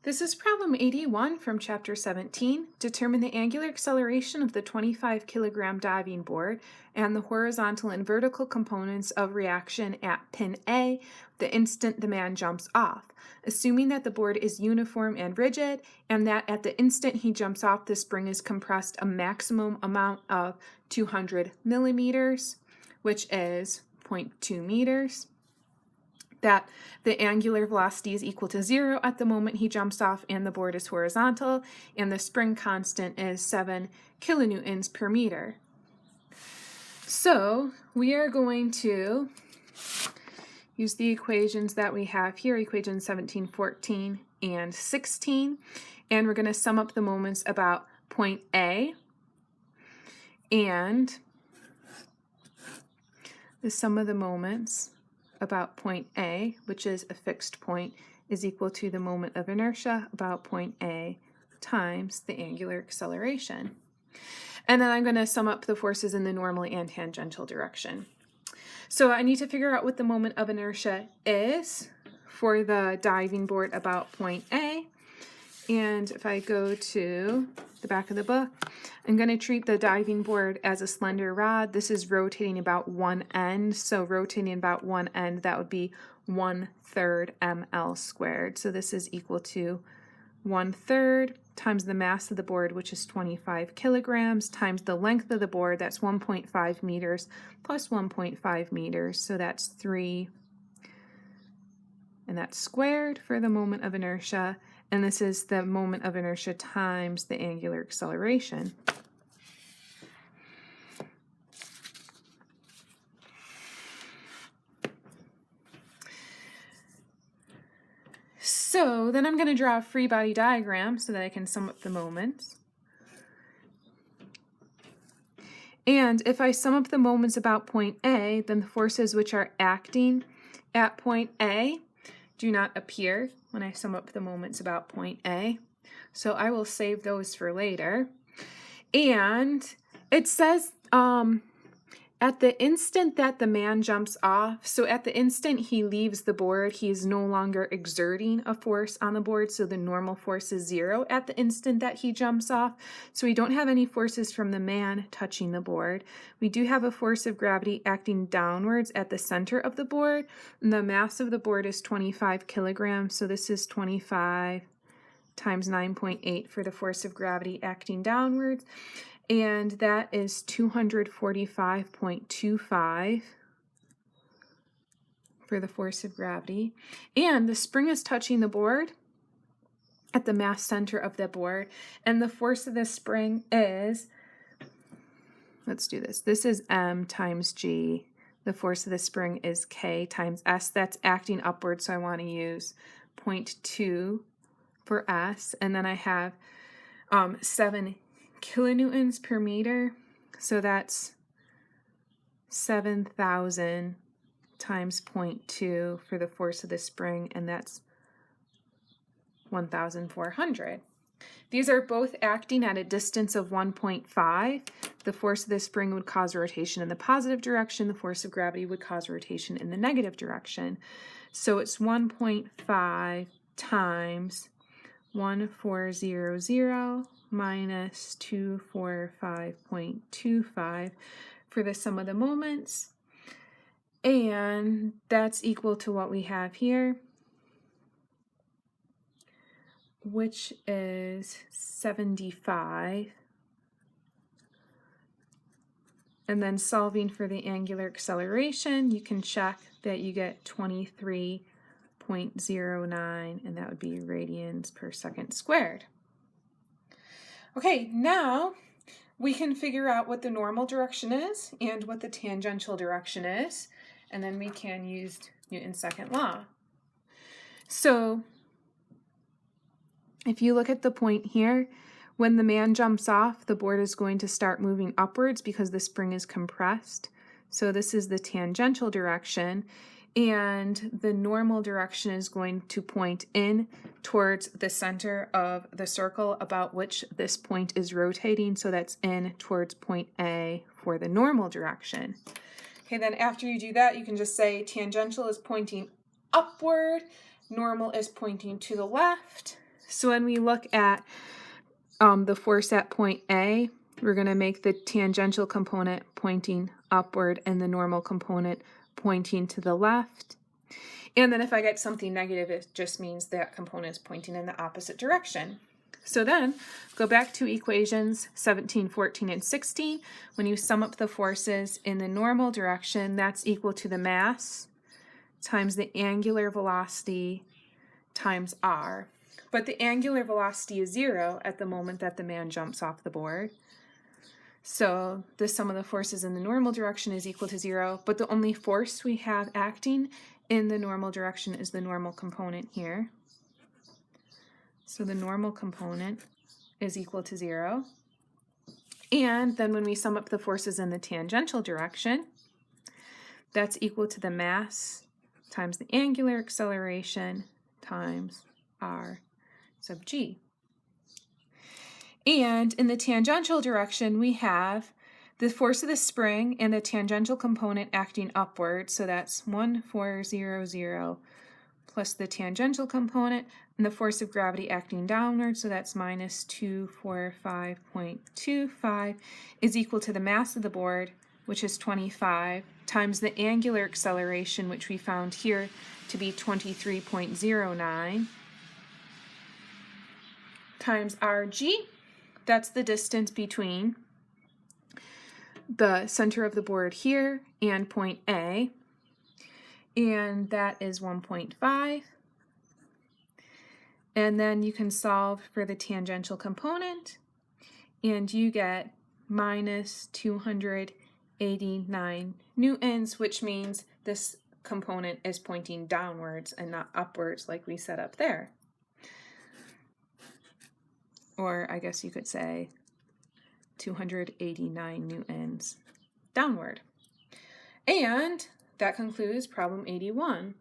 This is problem 81 from chapter 17. Determine the angular acceleration of the 25 kilogram diving board and the horizontal and vertical components of reaction at pin A the instant the man jumps off, assuming that the board is uniform and rigid and that at the instant he jumps off the spring is compressed a maximum amount of 200 millimeters, which is 0.2 meters. That the angular velocity is equal to 0 at the moment he jumps off and the board is horizontal, and the spring constant is 7 kilonewtons per meter. So we are going to use the equations that we have here, equations 17, 14, and 16, and we're going to sum up the moments about point A, and the sum of the moments about point A, which is a fixed point, is equal to the moment of inertia about point A times the angular acceleration. And then I'm going to sum up the forces in the normal and tangential direction. So I need to figure out what the moment of inertia is for the diving board about point A. And if I go to the back of the book, I'm going to treat the diving board as a slender rod. This is rotating about one end. So rotating about one end, that would be 1/3 ml squared. So this is equal to 1/3 times the mass of the board, which is 25 kilograms, times the length of the board, that's 1.5 meters, plus 1.5 meters. So that's 3, and that's squared for the moment of inertia. And this is the moment of inertia times the angular acceleration. So then I'm going to draw a free body diagram so that I can sum up the moments. And if I sum up the moments about point A, then the forces which are acting at point A do not appear when I sum up the moments about point A. So I will save those for later. And it says at the instant that the man jumps off, so at the instant he leaves the board, he is no longer exerting a force on the board, so the normal force is 0 at the instant that he jumps off. So we don't have any forces from the man touching the board. We do have a force of gravity acting downwards at the center of the board, and the mass of the board is 25 kilograms, so this is 25 times 9.8 for the force of gravity acting downwards. And that is 245.25 for the force of gravity. And the spring is touching the board at the mass center of the board. And the force of the spring is, let's do this. This is M times G. The force of the spring is K times S. That's acting upward, so I want to use 0.2 for S. And then I have 7 kilonewtons per meter, so that's 7,000 times 0.2 for the force of the spring, and that's 1,400. These are both acting at a distance of 1.5. The force of the spring would cause rotation in the positive direction. The force of gravity would cause rotation in the negative direction. So it's 1.5 times 1400 minus 245.25 for the sum of the moments, and that's equal to what we have here, which is 75. And then solving for the angular acceleration, you can check that you get 23.09, and that would be radians per second squared. Okay, now we can figure out what the normal direction is and what the tangential direction is, and then we can use Newton's second law. So if you look at the point here, when the man jumps off, the board is going to start moving upwards because the spring is compressed. So this is the tangential direction, and the normal direction is going to point in towards the center of the circle about which this point is rotating, so that's in towards point A for the normal direction. Okay, then after you do that, you can just say tangential is pointing upward, normal is pointing to the left, So when we look at the force at point A, we're going to make the tangential component pointing upward and the normal component pointing to the left. And then if I get something negative, it just means that component is pointing in the opposite direction. So then go back to equations 17, 14, and 16. When you sum up the forces in the normal direction, that's equal to the mass times the angular velocity times r. But the angular velocity is 0 at the moment that the man jumps off the board. So the sum of the forces in the normal direction is equal to 0, but the only force we have acting in the normal direction is the normal component here. So the normal component is equal to 0. And then when we sum up the forces in the tangential direction, that's equal to the mass times the angular acceleration times r sub g. And in the tangential direction, we have the force of the spring and the tangential component acting upward, so that's 1400 plus the tangential component, and the force of gravity acting downward, so that's minus 245.25, is equal to the mass of the board, which is 25, times the angular acceleration, which we found here to be 23.09, times rg. That's the distance between the center of the board here and point A, and that is 1.5. And then you can solve for the tangential component, and you get minus 289 newtons, which means this component is pointing downwards and not upwards like we set up there. Or I guess you could say 289 newtons downward. And that concludes problem 81.